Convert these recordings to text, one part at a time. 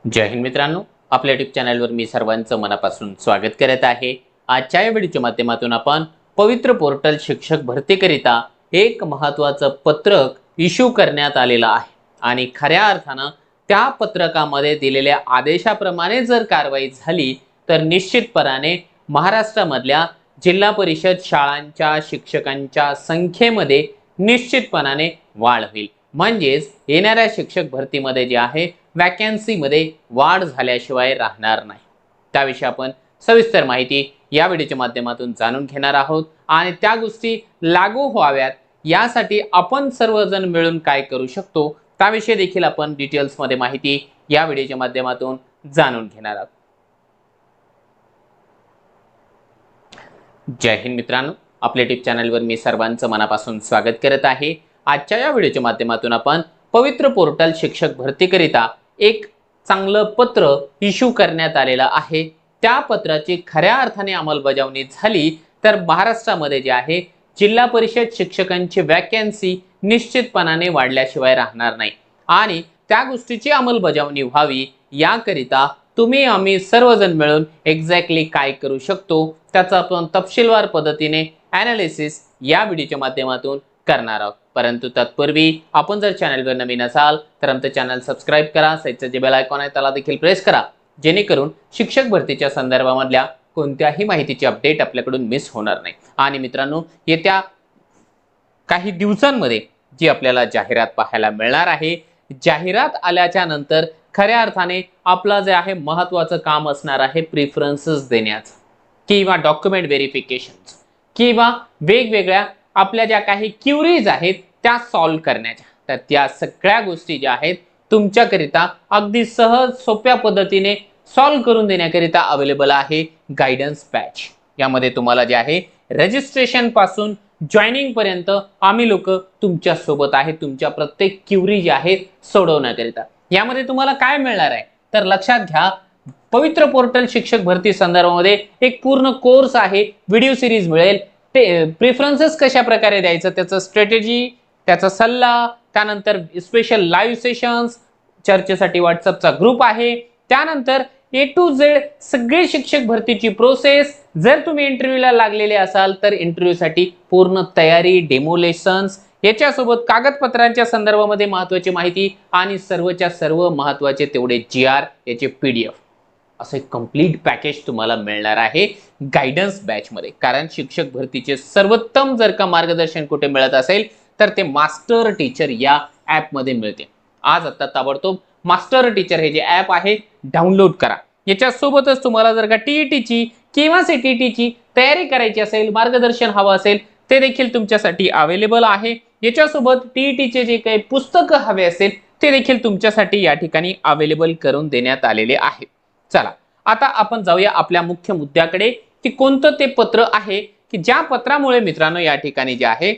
जय हिंद मित्रांनो, आपल्या यूट्यूब चॅनलवर मी सर्वांचं मनापासून स्वागत करत आहे। आजच्या या व्हिडिओच्या माध्यमातून आपण पवित्र पोर्टल शिक्षक भरतीकरिता एक महत्त्वाचं पत्रक इश्यू करण्यात आलेलं आहे आणि खऱ्या अर्थानं त्या पत्रकामध्ये दिलेल्या आदेशाप्रमाणे जर कारवाई झाली तर निश्चितपणाने महाराष्ट्रामधल्या जिल्हा परिषद शाळांच्या शिक्षकांच्या संख्येमध्ये निश्चितपणाने वाढ होईल। म्हणजेच येणाऱ्या शिक्षक भरतीमध्ये जे आहे वॅकन्सी मध्ये वाढ झाल्याशिवाय राहणार नाही। त्याविषयी आपण सविस्तर माहिती या व्हिडिओच्या माध्यमातून जाणून घेणार आहोत आणि त्या गोष्टी लागू व्हाव्यात यासाठी आपण सर्वजण मिळून काय करू शकतो त्याविषयी देखील आपण डिटेल्स मध्ये माहिती या व्हिडिओच्या माध्यमातून जाणून घेणार आहोत। जय हिंद मित्रांनो, आपल्या यूट्यूब चॅनलवर मी सर्वांचं मनापासून स्वागत करत आहे। आजच्या या व्हिडिओच्या माध्यमातून आपण पवित्र पोर्टल शिक्षक भरतीकरिता एक चांगलं पत्र इश्यू करण्यात आलेलं आहे। त्या पत्राची खऱ्या अर्थाने अंमलबजावणी झाली तर महाराष्ट्रामध्ये जे आहे जिल्हा परिषद शिक्षकांची वॅकन्सी निश्चितपणाने वाढल्याशिवाय राहणार नाही आणि त्या गोष्टीची अंमलबजावणी व्हावी याकरिता तुम्ही आम्ही सर्वजण मिळून एक्झॅक्टली काय करू शकतो त्याचा आपण तपशीलवार पद्धतीने ॲनालिसिस या व्हिडिओच्या माध्यमातून करणार आहोत। परंतु तत्पूर्वी आपण जर चॅनलवर नवीन असाल तर आमचं चॅनल सबस्क्राइब करा, साईडचं जे बेल आयकॉन आहे त्याला देखील प्रेस करा जेणेकरून शिक्षक भरतीच्या संदर्भामधल्या कोणत्याही माहितीची अपडेट आपल्याकडून मिस होणार नाही। आणि मित्रांनो, येत्या काही दिवसांमध्ये जी आपल्याला जाहिरात पाहायला मिळणार आहे, जाहिरात आल्याच्या नंतर खऱ्या अर्थाने आपलं जे आहे महत्त्वाचं काम असणार आहे प्रेफरन्सेस देण्याचं किंवा डॉक्युमेंट व्हेरिफिकेशन किंवा वेगवेगळ्या आपल्या ज्या काही क्युरीज आहेत त्या सॉल्व्ह करण्याच्या। तर त्या सगळ्या गोष्टी ज्या आहेत तुमच्याकरिता अगदी सहज सोप्या पद्धतीने सॉल्व्ह करून देण्याकरिता अवेलेबल आहे गायडन्स बॅच। यामध्ये तुम्हाला जे आहे रजिस्ट्रेशन पासून जॉइनिंग पर्यंत आम्ही लोक तुमच्या सोबत आहे, तुमच्या प्रत्येक क्युरी जी आहे सोडवण्याकरिता। यामध्ये तुम्हाला काय मिळणार आहे तर लक्षात घ्या, पवित्र पोर्टल शिक्षक भरती संदर्भामध्ये एक पूर्ण कोर्स आहे, व्हिडिओ सिरीज मिळेल। ते प्रेफरन्सेस कशा प्रकारे द्यायचं त्याचं स्ट्रॅटेजी, त्याचा सल्ला, त्यानंतर स्पेशल लाईव्ह सेशन्स, चर्चेसाठी व्हॉट्सअपचा ग्रुप आहे, त्यानंतर ए टू झेड सगळे शिक्षक भरतीची प्रोसेस। जर तुम्ही इंटरव्ह्यूला लागलेले असाल तर इंटरव्ह्यूसाठी पूर्ण तयारी, डेमो लेसन्स, याच्यासोबत कागदपत्रांच्या संदर्भामध्ये महत्त्वाची माहिती आणि सर्वच्या सर्व महत्त्वाचे तेवढे GR याचे PDF असं एक कंप्लीट पॅकेज तुम्हाला मिळणार आहे गायडन्स बॅच मध्ये। कारण शिक्षक भरतीचे सर्वोत्तम जर का मार्गदर्शन कुठे मिळत असेल तर ते मास्टर टीचर या ॲप मध्ये मिळते। आज आता ताबडतोब मास्टर टीचर हे जे ॲप आहे डाउनलोड करा। याच्यासोबतच तुम्हाला जर का TETची किंवा CTETची तयारी करायची असेल, मार्गदर्शन हवं असेल ते देखील तुमच्यासाठी अवेलेबल आहे। याच्यासोबत TETचे जे काही पुस्तकं हवे असेल ते देखील तुमच्यासाठी या ठिकाणी अवेलेबल करून देण्यात आलेले आहे। चला आता आपण जाऊया आपल्या मुख्य मुद्द्याकडे की कोणतं ते पत्र आहे की ज्या पत्रामुळे मित्रांनो या ठिकाणी जे आहे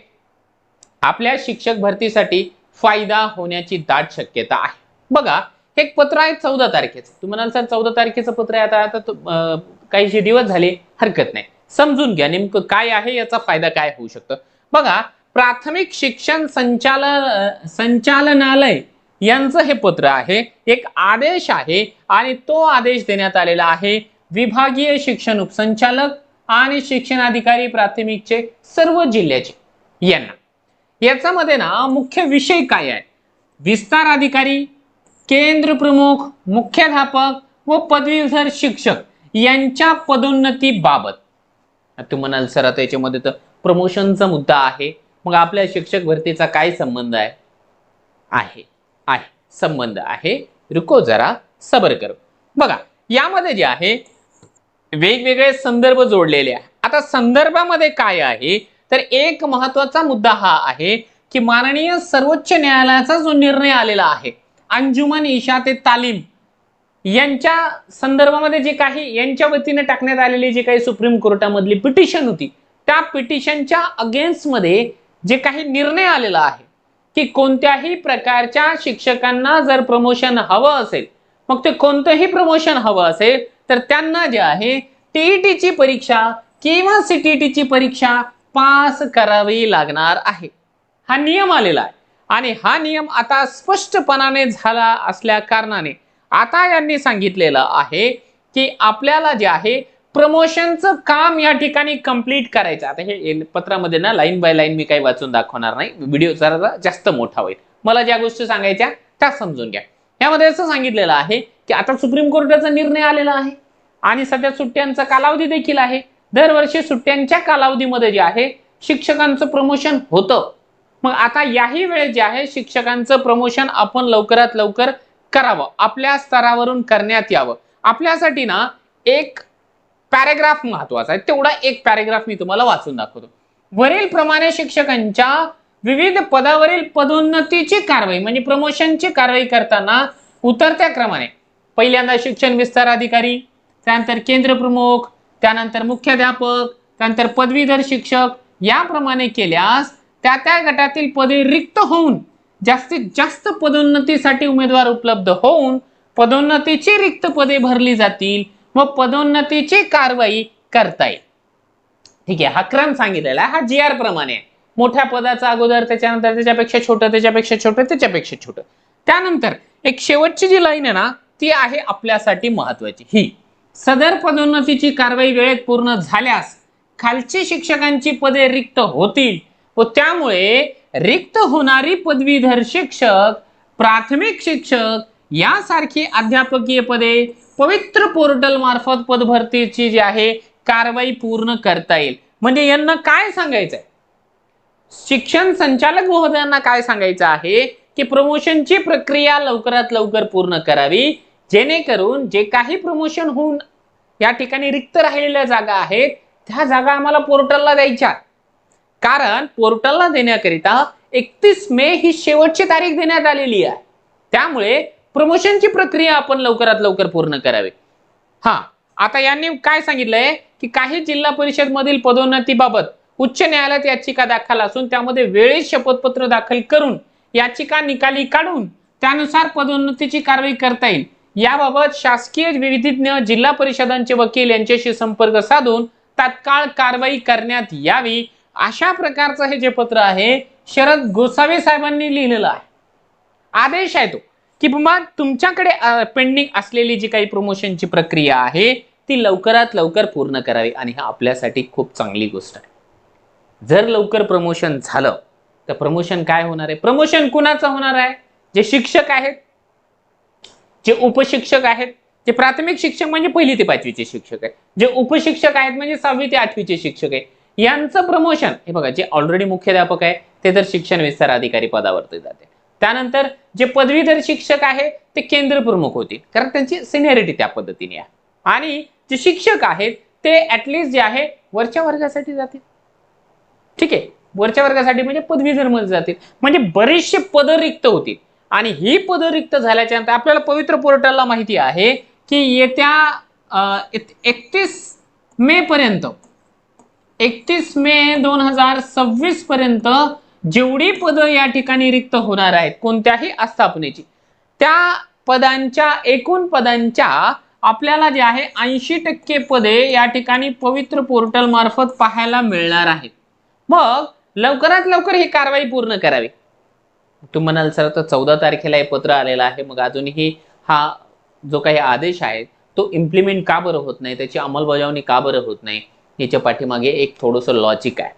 आपल्या शिक्षक भरतीसाठी फायदा होण्याची दाट शक्यता आहे। बघा, एक पत्र आहे 14 तारखेचं। तुम्ही म्हणाल सर 14 तारखेचं पत्र आहे, आता काही दिवस झाले, हरकत नाही, समजून घ्या नेमकं काय आहे, याचा फायदा काय होऊ शकतो। बघा, प्राथमिक शिक्षण संचालनालय यांचं हे पत्र आहे, एक आदेश आहे आणि तो आदेश देण्यात आलेला आहे विभागीय शिक्षण उपसंचालक आणि शिक्षणाधिकारी प्राथमिकचे सर्व जिल्ह्याचे यांना। याच्यामध्ये ना मुख्य विषय काय आहे, विस्तार अधिकारी, केंद्र प्रमुख, मुख्याध्यापक व पदवीधर शिक्षक यांच्या पदोन्नती बाबत। तुम्ही म्हणाल सर आता याच्यामध्ये तर प्रमोशनचा मुद्दा आहे, मग आपल्या शिक्षक भरतीचा काय संबंध आहे? आहे संबंध आहे, रुको जरा सबर करो। बघा, यामध्ये जे आहे वेगवेगळे संदर्भ जोडलेले आहे। आता संदर्भामध्ये काय आहे तर एक महत्त्वाचा मुद्दा हा आहे की माननीय सर्वोच्च न्यायालयाचा जो निर्णय आलेला आहे अंजुमन इशाते तालीम यांच्या संदर्भामध्ये जे काही यांच्या वतीने टाकण्यात आलेली जे काही सुप्रीम कोर्टामधली पिटिशन होती त्या पिटिशनच्या अगेन्स्ट मध्ये जे काही निर्णय आलेला आहे की कोणत्याही प्रकारच्या शिक्षकांना जर प्रमोशन हवं असेल, मग ते कोणतंही प्रमोशन हवं असेल तर त्यांना जे आहे TETची परीक्षा किंवा CTETची परीक्षा पास करावी लागणार आहे। हा नियम आलेला आहे आणि हा नियम आता स्पष्टपणाने झाला असल्या कारणाने आता यांनी सांगितलेलं आहे की आपल्याला जे आहे प्रमोशनचं काम या ठिकाणी कंप्लीट करायचं. आता हे पत्रामध्ये ना लाईन बाय लाईन मी काही वाचून दाखवणार नाही, व्हिडिओ जरा जास्त मोठा होईल. मला ज्या गोष्टी सांगायच्या त्या समजून घ्या. यामध्ये असं सांगितलेलं आहे की आता सुप्रीम कोर्टाचा निर्णय आलेला आहे आणि सध्या सुट्ट्यांचा कालावधी देखील आहे. दरवर्षी सुट्ट्यांच्या कालावधीमध्ये जे आहे शिक्षकांचं प्रमोशन होतं. मग आता याही वेळेस जे आहे शिक्षकांचं प्रमोशन आपण लवकरात लवकर करावं, आपल्या स्तरावरून करण्यात यावं. आपल्यासाठी ना एक पॅराग्राफ महत्वाचा आहे, तेवढा एक पॅराग्राफ मी तुम्हाला वाचून दाखवतो. वरील प्रमाणे शिक्षकांच्या विविध पदावरील पदोन्नतीची कारवाई म्हणजे प्रमोशनची कारवाई करताना उतरत्या क्रमाने पहिल्यांदा शिक्षण विस्तार अधिकारी, त्यानंतर केंद्र प्रमुख, त्यानंतर मुख्याध्यापक, त्यानंतर पदवीधर शिक्षक याप्रमाणे केल्यास त्या त्या गटातील पदे रिक्त होऊन जास्तीत जास्त पदोन्नतीसाठी उमेदवार उपलब्ध होऊन पदोन्नतीची रिक्त पदे भरली जातील व पदोन्नतीची कारवाई करता येईल. ठीक आहे, हा क्रम सांगितलेला आहे, हा GR प्रमाणे आहे. मोठ्या पदाचा अगोदर, त्याच्यानंतर त्याच्यापेक्षा छोटं, त्याच्यापेक्षा छोटं, त्याच्यापेक्षा छोटं. त्यानंतर एक शेवटची जी लाईन आहे ना ती आहे आपल्यासाठी महत्वाची. ही सदर पदोन्नतीची कारवाई वेळेत पूर्ण झाल्यास खालची शिक्षकांची पदे रिक्त होतील व त्यामुळे रिक्त होणारी पदवीधर शिक्षक, प्राथमिक शिक्षक यासारखी अध्यापकीय पदे पवित्र पोर्टल मार्फत पदभरतीची जी आहे कारवाई पूर्ण करता येईल. म्हणजे यांना काय सांगायचंय, शिक्षण संचालक महोदयांना काय सांगायचं आहे की प्रमोशनची प्रक्रिया लवकरात लवकर पूर्ण करावी, जेणेकरून जे काही प्रमोशन होऊन या ठिकाणी रिक्त राहिलेल्या जागा आहेत त्या जागा आम्हाला पोर्टलला द्यायच्या. कारण पोर्टलला देण्याकरिता 31 मे ही शेवटची तारीख देण्यात आलेली आहे. त्यामुळे प्रमोशनची प्रक्रिया आपण लवकरात लवकर पूर्ण करावी. हा, आता यांनी काय सांगितलंय की काही जिल्हा परिषद मधील पदोन्नतीबाबत उच्च न्यायालयात याचिका दाखल असून त्यामध्ये वेळेत शपथपत्र दाखल करून याचिका निकाली काढून त्यानुसार पदोन्नतीची कारवाई करता येईल. याबाबत शासकीय विधिज्ञ, जिल्हा परिषदांचे वकील यांच्याशी संपर्क साधून तात्काळ कारवाई करण्यात यावी. अशा प्रकारचं हे जे पत्र आहे शरद गोसावी साहेबांनी लिहिलेलं आहे. आदेश आहे तो की बाबा तुमच्याकडे पेंडिंग असलेली जी काही प्रमोशनची प्रक्रिया आहे ती लवकरात लवकर पूर्ण करावी. आणि हा आपल्यासाठी खूप चांगली गोष्ट आहे. जर लवकर प्रमोशन झालं तर प्रमोशन काय होणार आहे, प्रमोशन कुणाचं होणार आहे, जे शिक्षक आहेत, जे उपशिक्षक आहेत, जे प्राथमिक शिक्षक म्हणजे 1ली ते 5वीचे शिक्षक आहेत, जे उपशिक्षक आहेत म्हणजे 6वी ते 8वीचे शिक्षक आहेत, यांचं प्रमोशन हे बघा, जे ऑलरेडी मुख्याध्यापक आहे ते तर शिक्षण विस्तार अधिकारी पदावरती जाते. त्यानंतर जे पदवीधर शिक्षक आहे ते केंद्र प्रमुख होतील कारण त्यांची सिनियरिटी त्या पद्धतीने आहे. आणि जे शिक्षक आहेत ते ऍटलिस्ट जे आहे वरच्या वर्गासाठी जातील. ठीक आहे, वरच्या वर्गासाठी म्हणजे पदवीधर मध्ये जातील. म्हणजे बरेचसे पद रिक्त होतील आणि ही पद रिक्त झाल्याच्या नंतर आपल्याला पवित्र पोर्टलला माहिती आहे की येत्या 31 मे पर्यंत 31 मे 2026 पर्यंत जेवढी पद या ठिकाणी रिक्त होणार आहेत कोणत्याही आस्थापनेची, त्या पदांच्या एकूण पदांच्या आपल्याला जे आहे 80% पदे या ठिकाणी पवित्र पोर्टल मार्फत पाहायला मिळणार आहेत. मग लवकरात लवकर ही कारवाई पूर्ण करावी. तुम्ही म्हणाल सर तर 14 तारखेला हे पत्र आलेलं आहे, मग अजूनही हा जो काही आदेश आहे तो इम्प्लिमेंट का बरं होत नाही, त्याची अंमलबजावणी का बरं होत नाही, याच्या पाठीमागे एक थोडंसं लॉजिक आहे.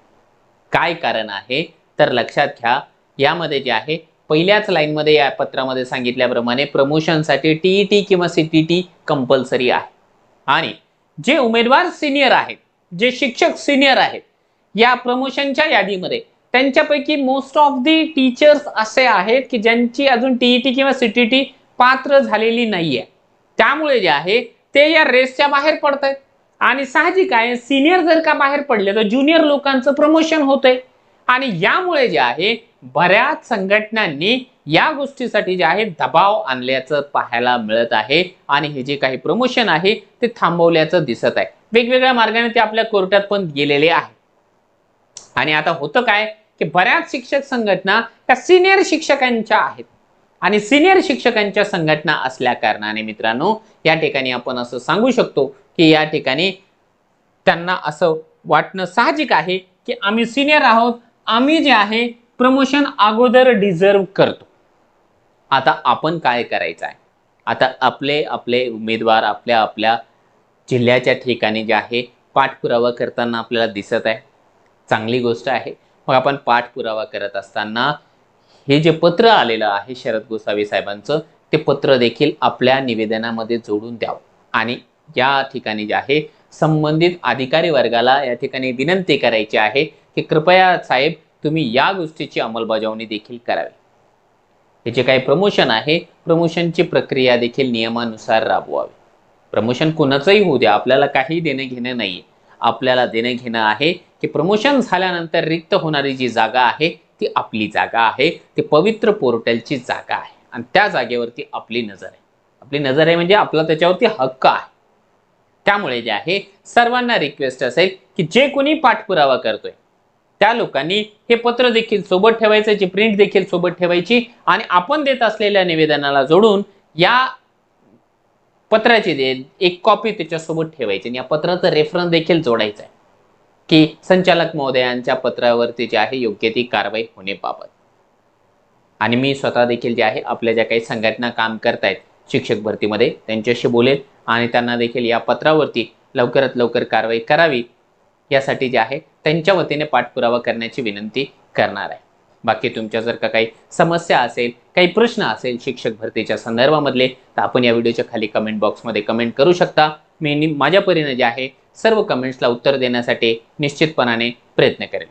काय कारण आहे तर लक्षात घ्या, यामध्ये जे आहे पहिल्याच लाईनमध्ये या पत्रामध्ये सांगितल्याप्रमाणे प्रमोशनसाठी TET किंवा CTT कंपल्सरी आहे. आणि जे उमेदवार सिनियर आहेत, जे शिक्षक सिनियर आहेत या प्रमोशनच्या यादीमध्ये, त्यांच्यापैकी मोस्ट ऑफ दी टीचर्स असे आहेत की ज्यांची अजून TET किंवा CTT पात्र झालेली नाहीये. त्यामुळे जे आहे ते या रेसच्या बाहेर पडत आहेत. आणि साहजिक आहे, सिनियर जर का बाहेर पडले तर ज्युनियर लोकांचं प्रमोशन होतंय. आणि यामुळे जे आहे बऱ्याच संघटनांनी या गोष्टीसाठी जे आहे दबाव आणल्याचं पाहायला मिळत आहे आणि हे जे काही प्रमोशन आहे ते थांबवल्याचं दिसत आहे. वेगवेगळ्या मार्गाने ते आपल्या कोर्टात पण गेलेले आहे. आणि आता होतं काय की बऱ्याच शिक्षक संघटना त्या सिनियर शिक्षकांच्या आहेत आणि सिनियर शिक्षकांच्या संघटना असल्या कारणाने मित्रांनो या ठिकाणी आपण असं सांगू शकतो की या ठिकाणी त्यांना असं वाटणं साहजिक आहे की आम्ही सिनियर आहोत, आम्ही जे आहे प्रमोशन अगोदर डिझर्व करतो. आता आपण काय करायचं आहे, आता आपले आपले उमेदवार आपल्या आपल्या जिल्ह्याच्या ठिकाणी जे आहे पाठपुरावा करताना आपल्याला दिसत आहे, चांगली गोष्ट आहे. मग आपण पाठपुरावा करत असताना हे जे पत्र आलेलं आहे शरद गोसावी साहेबांचं, ते पत्र देखील आपल्या निवेदनामध्ये जोडून द्यावं आणि या ठिकाणी जे आहे संबंधित अधिकारी वर्गाला या ठिकाणी विनंती करायची आहे की कृपया साहेब तुम्ही या गोष्टीची अंमलबजावणी देखील करावी. हे जे काही प्रमोशन आहे, प्रमोशनची प्रक्रिया देखील नियमानुसार राबवावी. प्रमोशन कोणाचंही होऊ द्या, आपल्याला काही देणं घेणं नाहीये. आपल्याला देणं घेणं आहे की प्रमोशन झाल्यानंतर रिक्त होणारी जी जागा आहे ती आपली जागा आहे, ती पवित्र पोर्टलची जागा आहे आणि त्या जागेवरती आपली नजर आहे. आपली नजर आहे म्हणजे आपला त्याच्यावरती हक्क आहे. त्यामुळे जे आहे सर्वांना रिक्वेस्ट असेल की जे कोणी पाठपुरावा करतोय त्या लोकांनी हे पत्र देखील सोबत ठेवायचं, ची प्रिंट देखील सोबत ठेवायची आणि आपण देत असलेल्या निवेदनाला जोडून या पत्राची एक कॉपी त्याच्यासोबत ठेवायची आणि या पत्राचं रेफरन्स देखील जोडायचं आहे की संचालक महोदयांच्या पत्रावरती जे आहे योग्य ती कारवाई होण्याबाबत. आणि मी स्वतः देखील जे आहे आपल्या ज्या काही संघटना काम करतायत शिक्षक भरतीमध्ये त्यांच्याशी बोलेल आणि त्यांना देखील या पत्रावरती लवकरात लवकर कारवाई करावी यासाठी जे आहे त्यांच्या वतीने पाठपुरावा करण्याची विनंती करणार आहे. बाकी तुमच्या जर का काही समस्या असेल, काही प्रश्न असेल शिक्षक भरतीच्या संदर्भामधले, तर आपण या व्हिडिओच्या खाली कमेंट बॉक्समध्ये कमेंट करू शकता. मी माझ्या परीने जे आहे सर्व कमेंट्सला उत्तर देण्यासाठी निश्चितपणाने प्रयत्न करेन.